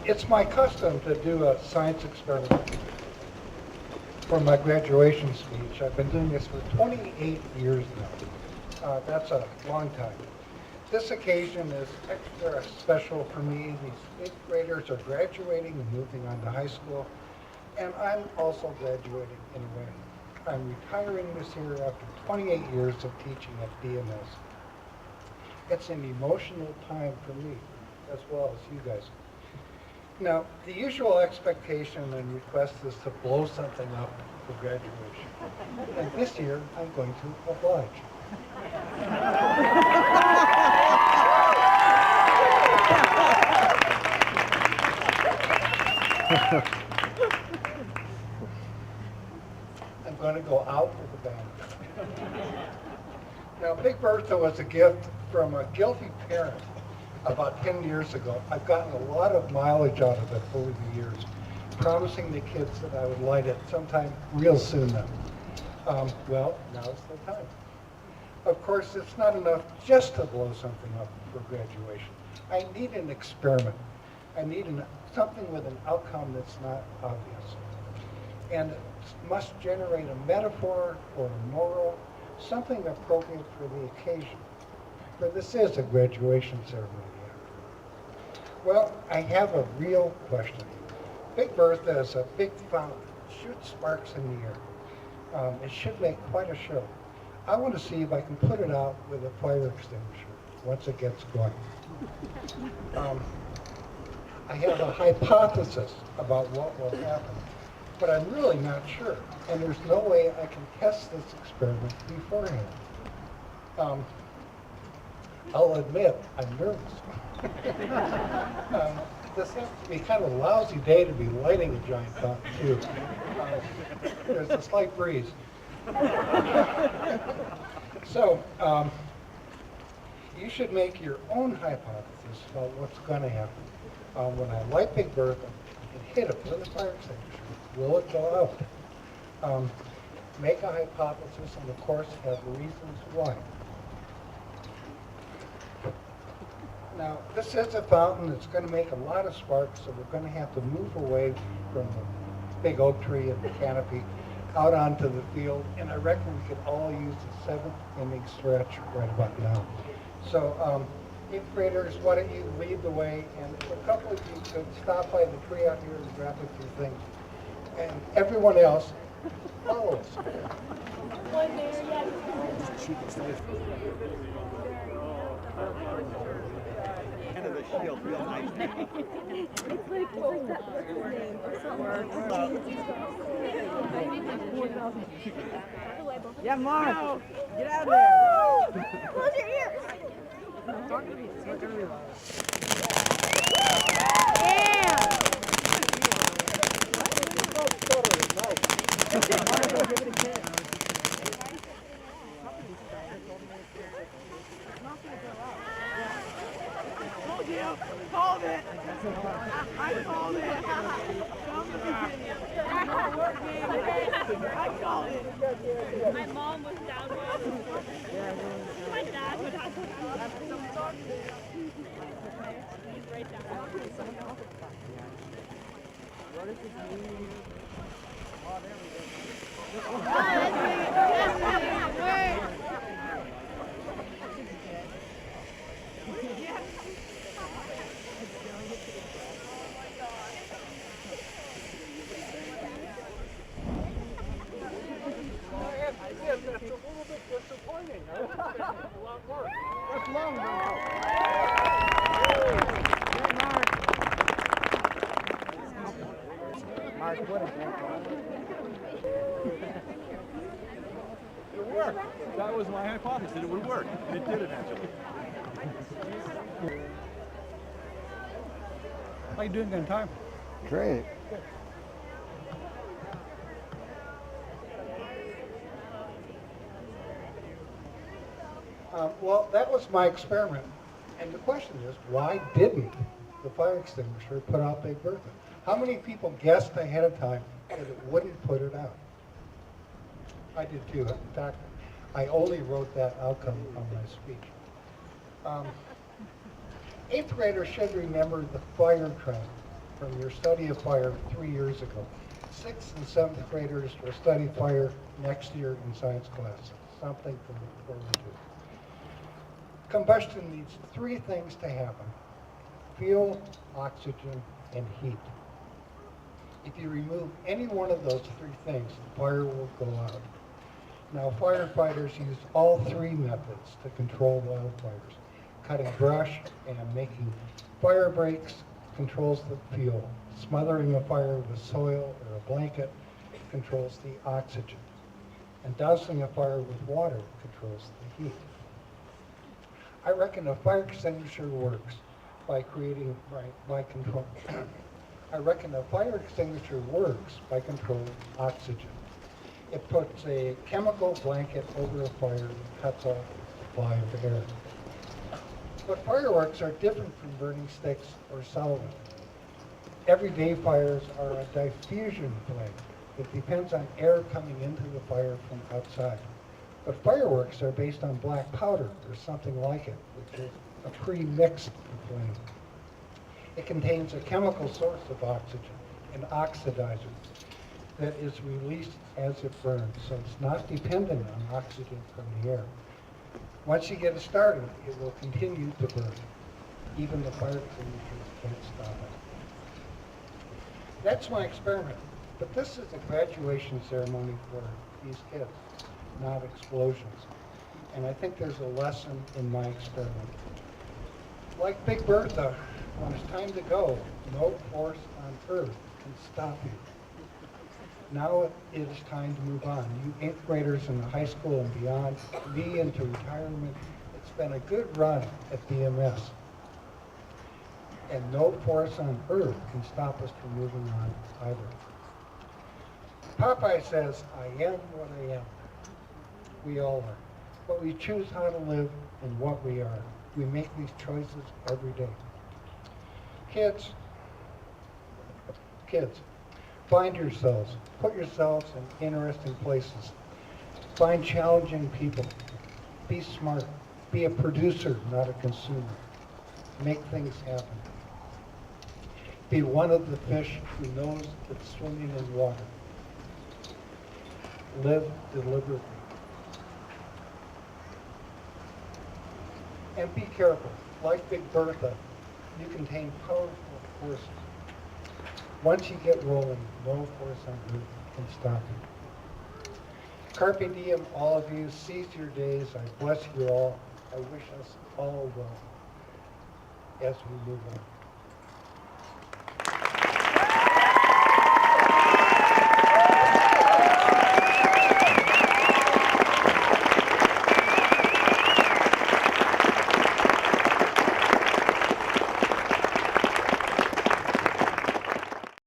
It's my custom to do a science experiment for my graduation speech. I've been doing this for 28 years now. That's a long time. This occasion is extra special for me. These 8th graders are graduating and moving on to high school, and I'm also graduating anyway. I'm retiring this year after 28 years of teaching at DMS. It's an emotional time for me as well as you guys. Now, the usual expectation and request is to blow something up for graduation. And this year, I'm going to oblige. I'm going to go out with a bang. Now, Big Bertha was a gift from a guilty parent about 10 years ago. I've gotten a lot of mileage out of it over the years, promising the kids that I would light it sometime real soon now. Well, now's the time. Of course, it's not enough just to blow something up for graduation. I need an experiment. I need something with an outcome that's not obvious. And it must generate a metaphor or a moral, something appropriate for the occasion. For this is a graduation ceremony. Well, I have a real question. Big Bertha is a big fountain. It shoots sparks in the air. It should make quite a show. I want to see if I can put it out with a fire extinguisher once it gets going. I have a hypothesis about what will happen, but I'm really not sure, and there's no way I can test this experiment beforehand. I'll admit, I'm nervous. This has to be kind of a lousy day to be lighting a giant fountain, too. There's a slight breeze. So, you should make your own hypothesis about what's going to happen. When I light Big Bertha and hit it with a fire extinguisher, will it go out? Make a hypothesis and, of course, have reasons why. Now, this is a fountain that's going to make a lot of sparks, so we're going to have to move away from the big oak tree and the canopy out onto the field, and I reckon we could all use the 7th inning stretch right about now. So, 8th graders, why don't you lead the way, and a couple of you could stop by the tree out here and grab a few things, and everyone else, follow us. End of the shield, real nice. It's like that Yeah, Mark, get out of there. Close your ears. Talk to me. Talk to me. Called it. I called it. I called it. My mom was down with my dad would have to he's right down. That's a little bit disappointing. A lot more. That's long, though. Mark, what a great It worked. That was my hypothesis. It would work. It did eventually. How you doing in time? Great. Well, that was my experiment. And the question is, why didn't the fire extinguisher put out Big Bertha? How many people guessed ahead of time that it wouldn't put it out? I did too. In fact, I only wrote that outcome on my speech. 8th graders should remember the fire trend from your study of fire 3 years ago. 6th and 7th graders will study fire next year in science class. Something to look forward to. Combustion needs 3 things to happen: fuel, oxygen, and heat. If you remove any one of those 3 things, the fire will go out. Now, firefighters use all 3 methods to control wildfires. Cutting brush and making fire breaks controls the fuel. Smothering a fire with soil or a blanket controls the oxygen. And dousing a fire with water controls the heat. I reckon a fire extinguisher works by control. I reckon a fire extinguisher works by controlling oxygen. It puts a chemical blanket over a fire that cuts off the supply of air. But fireworks are different from burning sticks or solvent. Everyday fires are a diffusion flame. It depends on air coming into the fire from outside. But fireworks are based on black powder or something like it, which is a pre-mixed flame. It contains a chemical source of oxygen, an oxidizer, that is released as it burns, so it's not dependent on oxygen from the air. Once you get it started, it will continue to burn. Even the fire extinguishers can't stop it. That's my experiment, but this is a graduation ceremony for these kids, not explosions. And I think there's a lesson in my experiment. Like Big Bertha, when it's time to go, no force on earth can stop you. Now it is time to move on. You 8th graders in the high school and beyond, me into retirement. It's been a good run at BMS. And no force on earth can stop us from moving on either. Popeye says, I am what I am. We all are. But we choose how to live and what we are. We make these choices every day. Kids, find yourselves. Put yourselves in interesting places. Find challenging people. Be smart. Be a producer, not a consumer. Make things happen. Be one of the fish who knows it's swimming in water. Live deliberately. And be careful. Like Big Bertha, you contain powerful forces. Once you get rolling, no force on earth can stop you. Carpe diem, all of you. Seize your days. I bless you all. I wish us all well as we move on.